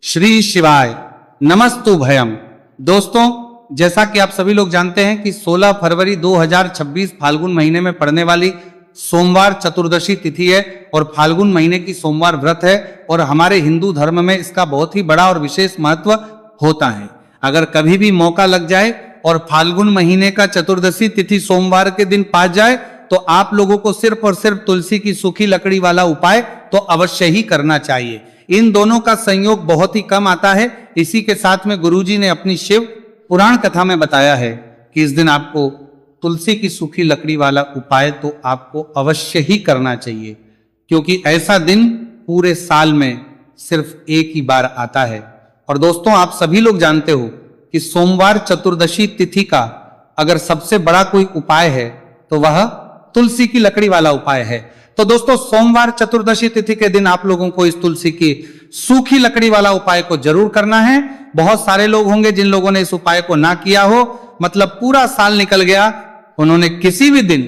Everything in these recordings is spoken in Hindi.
श्री शिवाय नमस्तु भयम। दोस्तों, जैसा कि आप सभी लोग जानते हैं कि 16 फरवरी 2026 फाल्गुन महीने में पड़ने वाली सोमवार चतुर्दशी तिथि है और फाल्गुन महीने की सोमवार व्रत है और हमारे हिंदू धर्म में इसका बहुत ही बड़ा और विशेष महत्व होता है। अगर कभी भी मौका लग जाए और फाल्गुन महीने का चतुर्दशी तिथि सोमवार के दिन पास जाए तो आप लोगों को सिर्फ और सिर्फ तुलसी की सूखी लकड़ी वाला उपाय तो अवश्य ही करना चाहिए। इन दोनों का संयोग बहुत ही कम आता है। इसी के साथ में गुरुजी ने अपनी शिव पुराण कथा में बताया है कि इस दिन आपको तुलसी की सूखी लकड़ी वाला उपाय तो आपको अवश्य ही करना चाहिए, क्योंकि ऐसा दिन पूरे साल में सिर्फ एक ही बार आता है। और दोस्तों, आप सभी लोग जानते हो कि सोमवार चतुर्दशी तिथि का अगर सबसे बड़ा कोई उपाय है तो वह तुलसी की लकड़ी वाला उपाय है। तो दोस्तों, सोमवार चतुर्दशी तिथि के दिन आप लोगों को इस तुलसी की सूखी लकड़ी वाला उपाय को जरूर करना है। बहुत सारे लोग होंगे जिन लोगों ने इस उपाय को ना किया हो, मतलब पूरा साल निकल गया, उन्होंने किसी भी दिन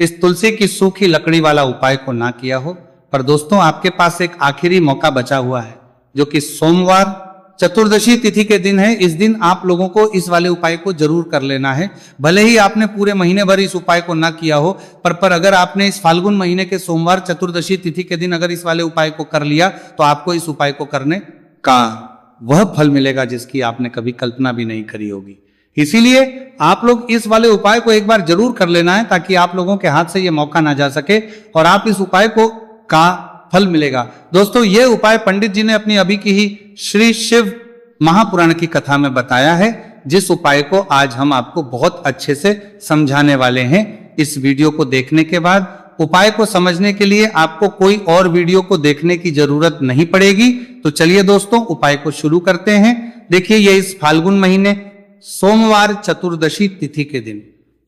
इस तुलसी की सूखी लकड़ी वाला उपाय को ना किया हो। पर दोस्तों, आपके पास एक आखिरी मौका बचा हुआ है, जो कि सोमवार चतुर्दशी तिथि के दिन है। इस दिन आप लोगों को इस वाले उपाय को जरूर कर लेना है। भले ही आपने पूरे महीने भर इस उपाय को ना किया हो, पर अगर आपने इस फाल्गुन महीने के सोमवार चतुर्दशी तिथि के दिन अगर इस वाले उपाय को कर लिया तो आपको इस उपाय को करने का वह फल मिलेगा जिसकी आपने कभी कल्पना भी नहीं करी होगी। इसीलिए आप लोग इस वाले उपाय को एक बार जरूर कर लेना है, ताकि आप लोगों के हाथ से यह मौका ना जा सके और आप इस उपाय को का फल मिलेगा। दोस्तों, यह उपाय पंडित जी ने अपनी अभी की ही श्री शिव महापुराण की कथा में बताया है, जिस उपाय को आज हम आपको बहुत अच्छे से समझाने वाले हैं। इस वीडियो को देखने के बाद उपाय को समझने के लिए आपको कोई और वीडियो को देखने की जरूरत नहीं पड़ेगी। तो चलिए दोस्तों, उपाय को शुरू करते हैं। देखिए, ये इस फाल्गुन महीने सोमवार चतुर्दशी तिथि के दिन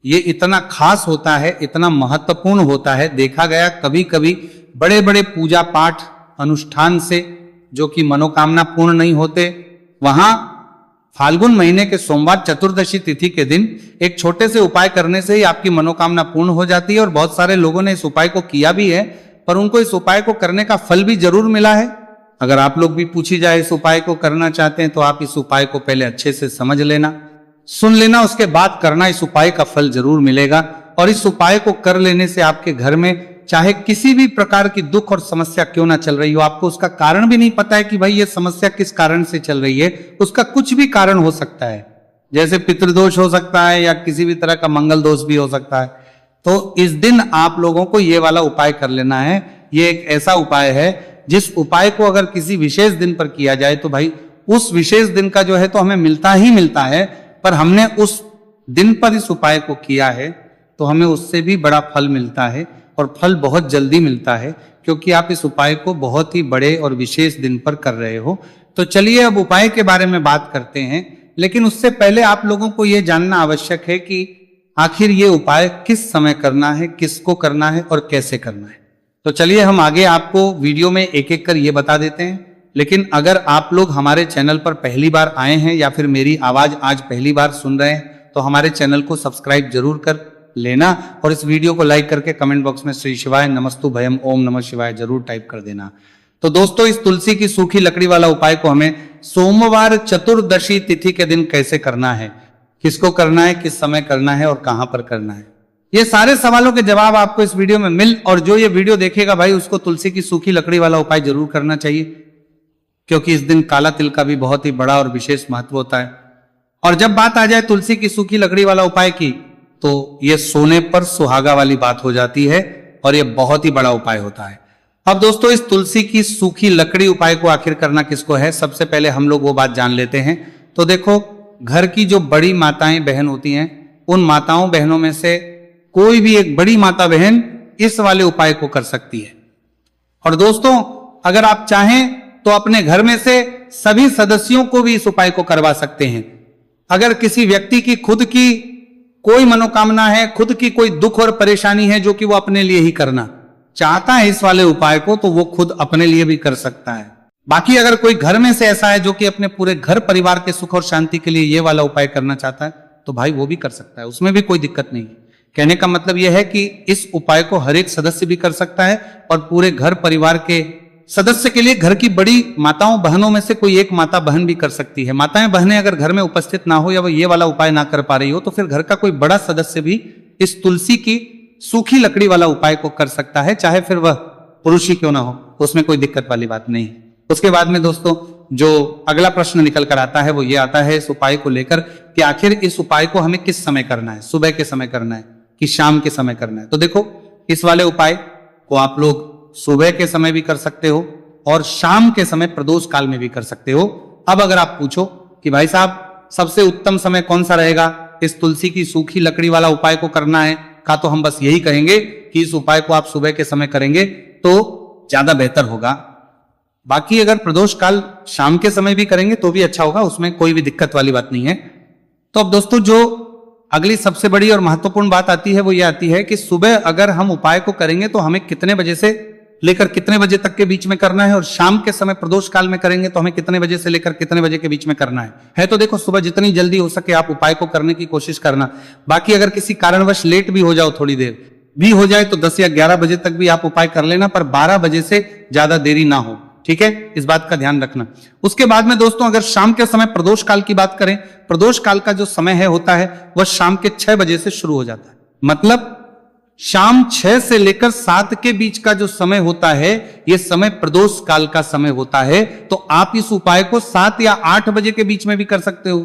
ये इतना खास होता है, इतना महत्वपूर्ण होता है। देखा गया कभी कभी बड़े बड़े पूजा पाठ अनुष्ठान से जो कि मनोकामना पूर्ण नहीं होते, वहां फाल्गुन महीने के सोमवार चतुर्दशी तिथि के दिन एक छोटे से उपाय करने से ही आपकी मनोकामना पूर्ण हो जाती है। और बहुत सारे लोगों ने इस उपाय को किया भी है, पर उनको इस उपाय को करने का फल भी जरूर मिला है। अगर आप लोग भी पूछी जाए इस उपाय को करना चाहते हैं तो आप इस उपाय को पहले अच्छे से समझ लेना, सुन लेना, उसके बाद करना। इस उपाय का फल जरूर मिलेगा। और इस उपाय को कर लेने से आपके घर में चाहे किसी भी प्रकार की दुख और समस्या क्यों ना चल रही हो, आपको उसका कारण भी नहीं पता है कि भाई ये समस्या किस कारण से चल रही है, उसका कुछ भी कारण हो सकता है। जैसे पितृदोष हो सकता है या किसी भी तरह का मंगल दोष भी हो सकता है। तो इस दिन आप लोगों को ये वाला उपाय कर लेना है। ये एक ऐसा उपाय है जिस उपाय को अगर किसी विशेष दिन पर किया जाए तो भाई उस विशेष दिन का जो है तो हमें मिलता ही मिलता है, पर हमने उस दिन पर इस उपाय को किया है तो हमें उससे भी बड़ा फल मिलता है, और फल बहुत जल्दी मिलता है, क्योंकि आप इस उपाय को बहुत ही बड़े और विशेष दिन पर कर रहे हो। तो चलिए अब उपाय के बारे में बात करते हैं, लेकिन उससे पहले आप लोगों को यह जानना आवश्यक है कि आखिर ये उपाय किस समय करना है, किसको करना है और कैसे करना है। तो चलिए हम आगे आपको वीडियो में एक एक कर ये बता देते हैं। लेकिन अगर आप लोग हमारे चैनल पर पहली बार आए हैं या फिर मेरी आवाज आज पहली बार सुन रहे हैं तो हमारे चैनल को सब्सक्राइब जरूर कर लेना और इस वीडियो को लाइक करके कमेंट बॉक्स में श्री शिवाय नमस्तु भयम ओम नमः शिवाय जरूर टाइप कर देना। तो दोस्तों, इस तुलसी की सूखी लकड़ी वाला उपाय को हमें सोमवार चतुर्दशी तिथि के दिन कैसे करना है, किसको करना है, किस समय करना है और कहां पर करना है, ये सारे सवालों के जवाब आपको इस वीडियो में मिल। और जो ये वीडियो देखेगा भाई उसको तुलसी की सूखी लकड़ी वाला उपाय जरूर करना चाहिए, क्योंकि इस दिन काला तिल का भी बहुत ही बड़ा और विशेष महत्व होता है। और जब बात आ जाए तुलसी की सूखी लकड़ी वाला उपाय की, तो यह सोने पर सुहागा वाली बात हो जाती है और यह बहुत ही बड़ा उपाय होता है। अब दोस्तों, इस तुलसी की सूखी लकड़ी उपाय को आखिर करना किसको है, सबसे पहले हम लोग वो बात जान लेते हैं। तो देखो, घर की जो बड़ी माताएं बहन होती हैं, उन माताओं बहनों में से कोई भी एक बड़ी माता बहन इस वाले उपाय को कर सकती है। और दोस्तों, अगर आप चाहें तो अपने घर में से सभी सदस्यों को भी इस उपाय को करवा सकते हैं। अगर किसी व्यक्ति की खुद की कोई मनोकामना है, खुद की कोई दुख और परेशानी है जो कि वो अपने लिए ही करना चाहता है इस वाले उपाय को, तो वो खुद अपने लिए भी कर सकता है। बाकी अगर कोई घर में से ऐसा है जो कि अपने पूरे घर परिवार के सुख और शांति के लिए ये वाला उपाय करना चाहता है, तो भाई वो भी कर सकता है, उसमें भी कोई दिक्कत नहीं है। कहने का मतलब यह है कि इस उपाय को हर एक सदस्य भी कर सकता है और पूरे घर परिवार के सदस्य के लिए घर की बड़ी माताओं बहनों में से कोई एक माता बहन भी कर सकती है। माताएं बहनें अगर घर में उपस्थित ना हो या वो ये वाला उपाय ना कर पा रही हो तो फिर घर का कोई बड़ा सदस्य भी इस तुलसी की सूखी लकड़ी वाला उपाय को कर सकता है, चाहे फिर वह पुरुष ही क्यों ना हो, उसमें कोई दिक्कत वाली बात नहीं है। उसके बाद में दोस्तों जो अगला प्रश्न निकल कर आता है वो ये आता है इस उपाय को लेकर कि आखिर इस उपाय को हमें किस समय करना है, सुबह के समय करना है कि शाम के समय करना है। तो देखो इस वाले उपाय को आप लोग सुबह के समय भी कर सकते हो और शाम के समय प्रदोष काल में भी कर सकते हो। अब अगर आप पूछो कि भाई साहब सबसे उत्तम समय कौन सा रहेगा इस तुलसी की सूखी लकड़ी वाला उपाय को करना है, का तो हम बस यही कहेंगे कि इस उपाय को आप सुबह के समय करेंगे तो ज्यादा बेहतर होगा। बाकी अगर प्रदोष काल शाम के समय भी करेंगे तो भी अच्छा होगा, उसमें कोई भी दिक्कत वाली बात नहीं है। तो अब दोस्तों जो अगली सबसे बड़ी और महत्वपूर्ण बात आती है वो ये आती है कि सुबह अगर हम उपाय को करेंगे तो हमें कितने बजे से लेकर कितने बजे तक के बीच में करना है, और शाम के समय प्रदोष काल में करेंगे तो हमें कितने बजे से लेकर कितने बजे के बीच में करना है। तो देखो सुबह जितनी जल्दी हो सके आप उपाय को करने की कोशिश करना। बाकी अगर किसी कारणवश लेट भी हो जाओ, थोड़ी देर भी हो जाए तो 10 या 11 बजे तक भी आप उपाय कर लेना, पर 12 बजे से ज्यादा देरी ना हो, ठीक है, इस बात का ध्यान रखना। उसके बाद में दोस्तों अगर शाम के समय प्रदोष काल की बात करें, प्रदोष काल का जो समय है होता है वह शाम के 6 बजे से शुरू हो जाता है। मतलब शाम 6 से लेकर 7 के बीच का जो समय होता है यह समय प्रदोष काल का समय होता है। तो आप इस उपाय को 7 या 8 बजे के बीच में भी कर सकते हो।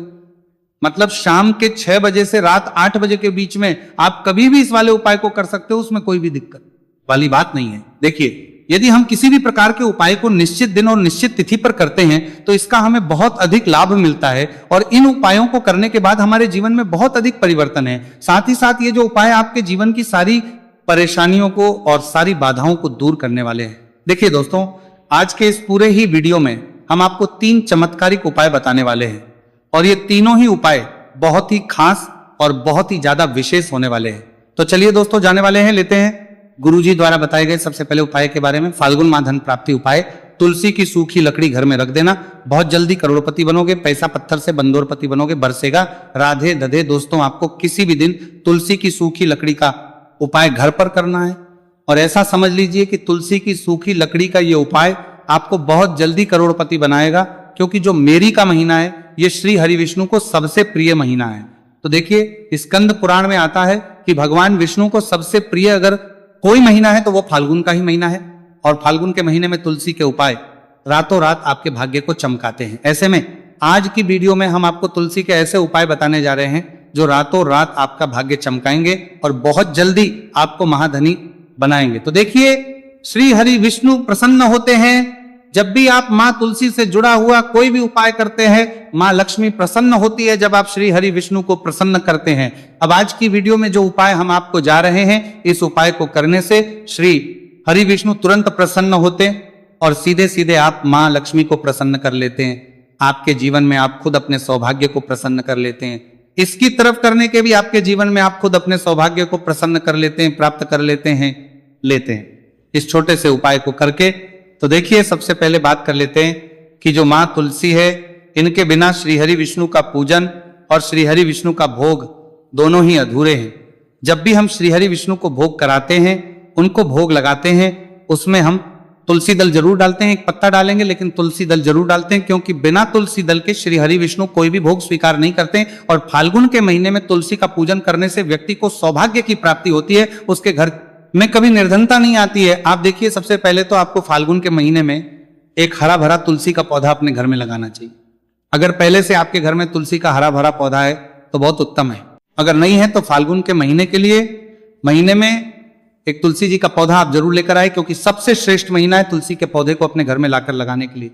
मतलब शाम के 6 बजे से रात 8 बजे के बीच में आप कभी भी इस वाले उपाय को कर सकते हो, उसमें कोई भी दिक्कत वाली बात नहीं है। देखिए यदि हम किसी भी प्रकार के उपाय को निश्चित दिन और निश्चित तिथि पर करते हैं तो इसका हमें बहुत अधिक लाभ मिलता है और इन उपायों को करने के बाद हमारे जीवन में बहुत अधिक परिवर्तन है। साथ ही साथ ये जो उपाय आपके जीवन की सारी परेशानियों को और सारी बाधाओं को दूर करने वाले हैं। देखिए दोस्तों आज के इस पूरे ही वीडियो में हम आपको 3 चमत्कारिक उपाय बताने वाले हैं और ये तीनों ही उपाय बहुत ही खास और बहुत ही ज्यादा विशेष होने वाले हैं। तो चलिए दोस्तों जाने वाले हैं, लेते हैं गुरुजी द्वारा बताए गए सबसे पहले उपाय के बारे में। फाल्गुन माह धन प्राप्ति उपाय, तुलसी की सूखी लकड़ी घर में रख देना, बहुत जल्दी करोड़पति बनोगे, पैसा पत्थर से बंदोरपति बनोगे, बरसेगा। राधे दधे दोस्तों आपको किसी भी दिन तुलसी की सूखी लकड़ी का उपाय घर पर करना है और ऐसा समझ लीजिए कि तुलसी की सूखी लकड़ी का ये उपाय आपको बहुत जल्दी करोड़पति बनाएगा, क्योंकि जो मेरी का महीना है ये श्री हरि विष्णु को सबसे प्रिय महीना है। तो देखिए स्कंद पुराण में आता है कि भगवान विष्णु को सबसे प्रिय अगर कोई महीना है तो वो फाल्गुन का ही महीना है और फाल्गुन के महीने में तुलसी के उपाय रातों रात आपके भाग्य को चमकाते हैं। ऐसे में आज की वीडियो में हम आपको तुलसी के ऐसे उपाय बताने जा रहे हैं जो रातों रात आपका भाग्य चमकाएंगे और बहुत जल्दी आपको महाधनी बनाएंगे। तो देखिए श्री हरि विष्णु प्रसन्न होते हैं जब भी आप माँ तुलसी से जुड़ा हुआ कोई भी उपाय करते हैं। माँ लक्ष्मी प्रसन्न होती है जब आप श्री हरि विष्णु को प्रसन्न करते हैं। अब आज की वीडियो में जो उपाय हम आपको जा रहे हैं, इस उपाय को करने से श्री हरि विष्णु तुरंत प्रसन्न होते और सीधे सीधे आप माँ लक्ष्मी को प्रसन्न कर लेते हैं। आपके जीवन में आप खुद अपने सौभाग्य को प्रसन्न कर लेते हैं। इसकी तरफ करने के भी आपके जीवन में आप खुद अपने सौभाग्य को प्रसन्न कर लेते हैं, प्राप्त कर लेते हैं इस छोटे से उपाय को करके। तो देखिए सबसे पहले बात कर लेते हैं कि जो माँ तुलसी है इनके बिना श्रीहरि विष्णु का पूजन और श्रीहरि विष्णु का भोग दोनों ही अधूरे हैं। जब भी हम श्रीहरि विष्णु को भोग कराते हैं, उनको भोग लगाते हैं, उसमें हम तुलसी दल जरूर डालते हैं, एक पत्ता डालेंगे लेकिन तुलसी दल जरूर डालते हैं, क्योंकि बिना तुलसी दल के श्रीहरि विष्णु कोई भी भोग स्वीकार नहीं करते। और फाल्गुन के महीने में तुलसी का पूजन करने से व्यक्ति को सौभाग्य की प्राप्ति होती है, उसके घर में कभी निर्धनता नहीं आती है। आप देखिए सबसे पहले तो आपको फाल्गुन के महीने में एक हरा भरा तुलसी का पौधा अपने घर में लगाना चाहिए। अगर पहले से आपके घर में तुलसी का हरा भरा पौधा है तो बहुत उत्तम है, अगर नहीं है तो फाल्गुन के महीने के लिए महीने में एक तुलसी जी का पौधा आप जरूर लेकर आए, क्योंकि सबसे श्रेष्ठ महीना है तुलसी के पौधे को अपने घर में लाकर लगाने के लिए।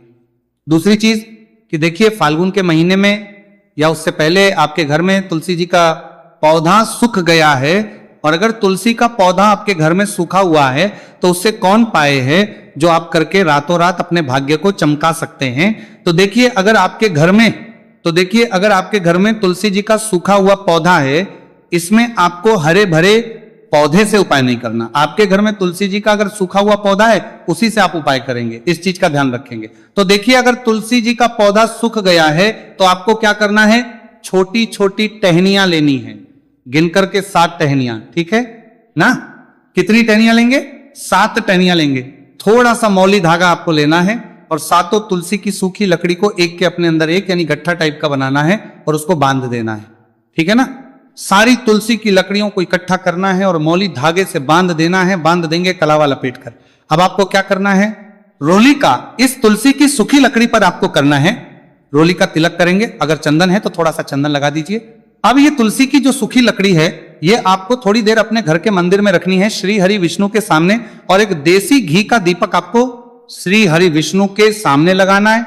दूसरी चीज कि देखिए फाल्गुन के महीने में या उससे पहले आपके घर में तुलसी जी का पौधा सूख गया है, और अगर तुलसी का पौधा आपके घर में सूखा हुआ है तो उससे कौन पाए है जो आप करके रातों रात अपने भाग्य को चमका सकते हैं। तो देखिए अगर आपके घर में तुलसी जी का सूखा हुआ पौधा है, इसमें आपको हरे भरे पौधे से उपाय नहीं करना। आपके घर में तुलसी जी का अगर सूखा हुआ पौधा है उसी से आप उपाय करेंगे, इस चीज का ध्यान रखेंगे। तो देखिए अगर तुलसी जी का पौधा सूख गया है तो आपको क्या करना है, छोटी छोटी टहनियां लेनी है, गिनकर के 7 टहनियां, ठीक है ना। कितनी टहनियां लेंगे, 7 टहनियां लेंगे। थोड़ा सा मौली धागा आपको लेना है और सातों तुलसी की सूखी लकड़ी को एक के अपने अंदर एक यानी गट्ठा टाइप का बनाना है और उसको बांध देना है। ठीक है ना, सारी तुलसी की लकड़ियों को इकट्ठा करना है और मौली धागे से बांध देना है। बांध देंगे कलावा लपेट कर। अब आपको क्या करना है, रोली का इस तुलसी की सूखी लकड़ी पर आपको करना है, रोली का तिलक करेंगे। अगर चंदन है तो थोड़ा सा चंदन लगा दीजिए। अब ये तुलसी की जो सूखी लकड़ी है ये आपको थोड़ी देर अपने घर के मंदिर में रखनी है श्री हरि विष्णु के सामने, और एक देसी घी का दीपक आपको श्री हरि विष्णु के सामने लगाना है।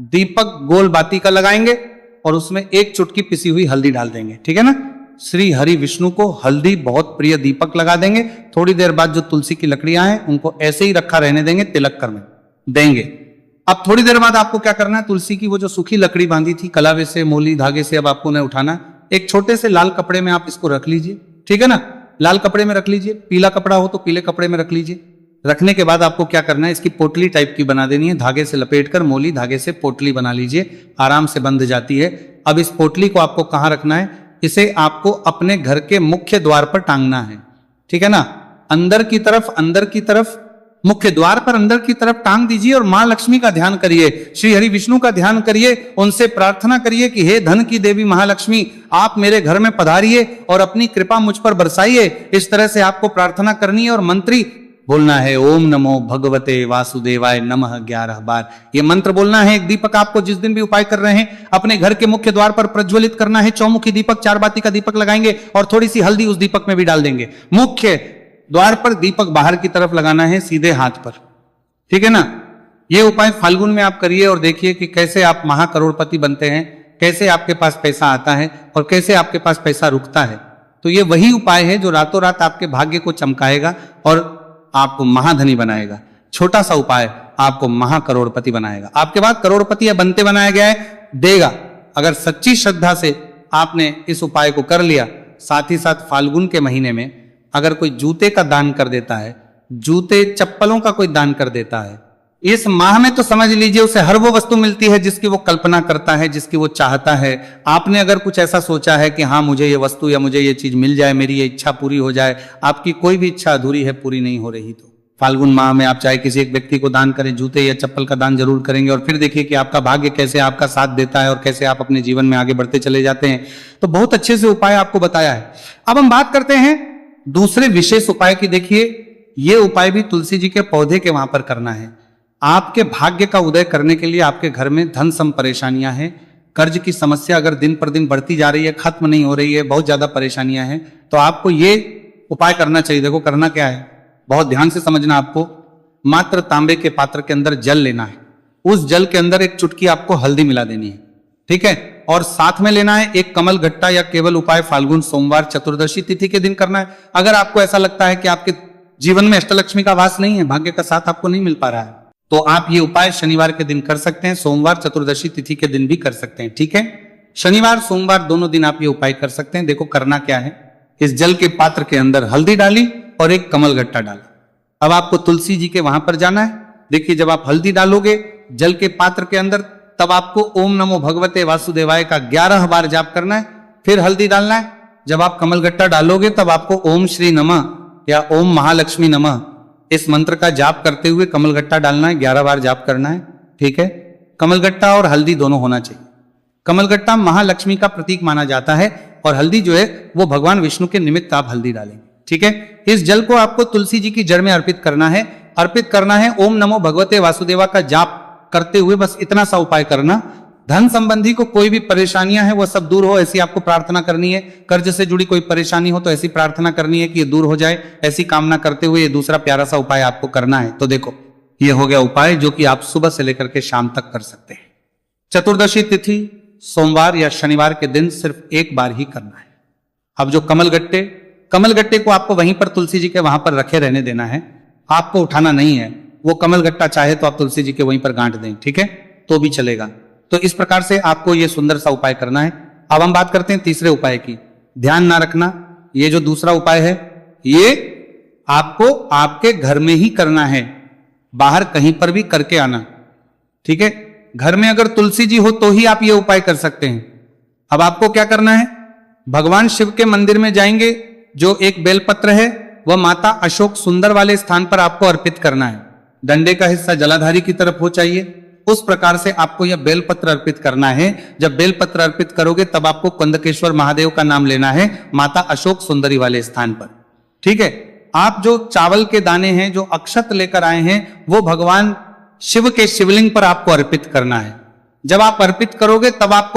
दीपक गोल बाती का लगाएंगे और उसमें एक चुटकी पिसी हुई हल्दी डाल देंगे। ठीक है ना, श्री हरि विष्णु को हल्दी बहुत प्रिय दीपक लगा देंगे। थोड़ी देर बाद जो तुलसी की लकड़ियां हैं उनको ऐसे ही रखा रहने देंगे, तिलक करने देंगे। अब थोड़ी देर बाद आपको क्या करना है, तुलसी की वो जो सूखी लकड़ी बांधी थी कलावे से, मोली धागे से, अब आपको उन्हें उठाना। एक छोटे से लाल कपड़े में आप इसको रख लीजिए। ठीक है ना, लाल कपड़े में रख लीजिए, पीला कपड़ा हो तो पीले कपड़े में रख लीजिए। रखने के बाद आपको क्या करना है, इसकी पोटली टाइप की बना देनी है। धागे से लपेटकर मोली धागे से पोटली बना लीजिए, आराम से बंध जाती है। अब इस पोटली को आपको कहां रखना है, इसे आपको अपने घर के मुख्य द्वार पर टांगना है। ठीक है ना, अंदर की तरफ मुख्य द्वार पर अंदर की तरफ टांग दीजिए और मां लक्ष्मी का ध्यान करिए, श्री हरि विष्णु का ध्यान करिए, उनसे प्रार्थना करिए कि हे धन की देवी महालक्ष्मी, आप मेरे घर में पधारिए और अपनी कृपा मुझ पर बरसाइए। इस तरह से आपको प्रार्थना करनी है और मंत्री बोलना है, ओम नमो भगवते वासुदेवाय नमः 11 बार। ये मंत्र बोलना है। एक दीपक आपको जिस दिन भी उपाय कर रहे हैं अपने घर के मुख्य द्वार पर प्रज्वलित करना है। चौमुखी दीपक, 4 बाती का दीपक लगाएंगे और थोड़ी सी हल्दी उस दीपक में भी डाल देंगे। मुख्य द्वार पर दीपक बाहर की तरफ लगाना है, सीधे हाथ पर। ठीक है ना, ये उपाय फाल्गुन में आप करिए और देखिए कि कैसे आप महाकरोड़पति बनते हैं, कैसे आपके पास पैसा आता है और कैसे आपके पास पैसा रुकता है। तो ये वही उपाय है जो रातों रात आपके भाग्य को चमकाएगा और आपको महाधनी बनाएगा। छोटा सा उपाय आपको महाकरोड़पति बनाएगा। आपके बाद करोड़पति या बनते बनाया गया है, देगा। अगर सच्ची श्रद्धा से आपने इस उपाय को कर लिया, साथ ही साथ फाल्गुन के महीने में अगर कोई जूते का दान कर देता है, जूते चप्पलों का कोई दान कर देता है, इस माह में तो समझ लीजिए उसे हर वो वस्तु मिलती है जिसकी वो कल्पना करता है, जिसकी वो चाहता है। आपने अगर कुछ ऐसा सोचा है कि हाँ मुझे ये वस्तु या मुझे ये चीज मिल जाए, मेरी ये इच्छा पूरी हो जाए, आपकी कोई भी इच्छा अधूरी है, पूरी नहीं हो रही, तो फाल्गुन माह में आप चाहे किसी एक व्यक्ति को दान करें, जूते या चप्पल का दान जरूर करेंगे और फिर देखिए कि आपका भाग्य कैसे आपका साथ देता है और कैसे आप अपने जीवन में आगे बढ़ते चले जाते हैं। तो बहुत अच्छे से उपाय आपको बताया है। अब हम बात करते हैं दूसरे विशेष उपाय की। देखिए, ये उपाय भी तुलसी जी के पौधे के वहां पर करना है। आपके भाग्य का उदय करने के लिए आपके घर में धन सम परेशानियां हैं, कर्ज की समस्या अगर दिन पर दिन बढ़ती जा रही है, खत्म नहीं हो रही है, बहुत ज्यादा परेशानियां हैं, तो आपको ये उपाय करना चाहिए। देखो करना क्या है, बहुत ध्यान से समझना। आपको मात्र तांबे के पात्र के अंदर जल लेना है, उस जल के अंदर एक चुटकी आपको हल्दी मिला देनी है। ठीक है, और साथ में लेना है एक कमल गट्टा या केवल उपाय फाल्गुन सोमवार चतुर्दशी तिथि के दिन करना है। अगर आपको ऐसा लगता है कि आपके जीवन में अष्टलक्ष्मी का वास नहीं है, भाग्य का साथ आपको नहीं मिल पा रहा है, तो आप ये उपाय शनिवार के दिन कर सकते हैं, सोमवार चतुर्दशी तिथि के दिन भी कर सकते हैं। ठीक है, शनिवार सोमवार दोनों दिन आप ये उपाय कर सकते हैं। देखो करना क्या है, इस जल के पात्र के अंदर हल्दी डाली और एक कमल गट्टा डाला। अब आपको तुलसी जी के वहां पर जाना है। देखिए, जब आप हल्दी डालोगे जल के पात्र के अंदर, तब आपको ओम नमो भगवते वासुदेवाय का 11 बार जाप करना है, फिर हल्दी डालना है। जब आप कमल गट्टा डालोगे तब आपको ओम श्री नमः या ओम महालक्ष्मी नमः इस मंत्र का जाप करते हुए कमलगट्टा डालना है, 11 बार जाप करना है। ठीक है, कमलगट्टा और हल्दी दोनों होना चाहिए। कमलगट्टा महालक्ष्मी का प्रतीक माना जाता है और हल्दी जो है वो भगवान विष्णु के निमित्त आप हल्दी डालेंगे। ठीक है, इस जल को आपको तुलसी जी की जड़ में अर्पित करना है। ओम नमो भगवते वासुदेवा का जाप करते हुए बस इतना सा उपाय करना। धन संबंधी को कोई भी परेशानियां हैं वो सब दूर हो, ऐसी आपको प्रार्थना करनी है। कर्ज से जुड़ी कोई परेशानी हो तो ऐसी प्रार्थना करनी है कि ये दूर हो जाए, ऐसी कामना करते हुए ये दूसरा प्यारा सा उपाय आपको करना है। तो देखो, ये हो गया उपाय जो कि आप सुबह से लेकर के शाम तक कर सकते हैं। चतुर्दशी तिथि सोमवार या शनिवार के दिन सिर्फ एक बार ही करना है। अब जो कमलगट्टे को आपको वहीं पर तुलसी जी के वहां पर रखे रहने देना है, आपको उठाना नहीं है। वो कमलगट्टा चाहे तो आप तुलसी जी के वहीं पर गांठ दें, ठीक है, तो भी चलेगा। तो इस प्रकार से आपको ये सुंदर सा उपाय करना है। अब हम बात करते हैं तीसरे उपाय की। ध्यान ना रखना, ये जो दूसरा उपाय है ये आपको आपके घर में ही करना है, बाहर कहीं पर भी करके आना। ठीक है, घर में अगर तुलसी जी हो तो ही आप ये उपाय कर सकते हैं। अब आपको क्या करना है, भगवान शिव के मंदिर में जाएंगे, जो एक बेलपत्र है वह माता अशोक सुंदर वाले स्थान पर आपको अर्पित करना है। डंडे का हिस्सा जलाधारी की तरफ हो चाहिए। उस प्रकार से आपको यह बेलपत्र अर्पित करना है। जब बेलपत्र अर्पित करोगे तब आपको कंदकेश्वर महादेव का नाम लेना है, माता अशोक सुंदरी वाले स्थान पर। ठीक है। आप जो चावल के दाने हैं, जो अक्षत लेकर आए हैं, वो भगवान शिव के शिवलिंग पर आपको अर्पित करना है। जब आप अर्पित करोगे तब आपको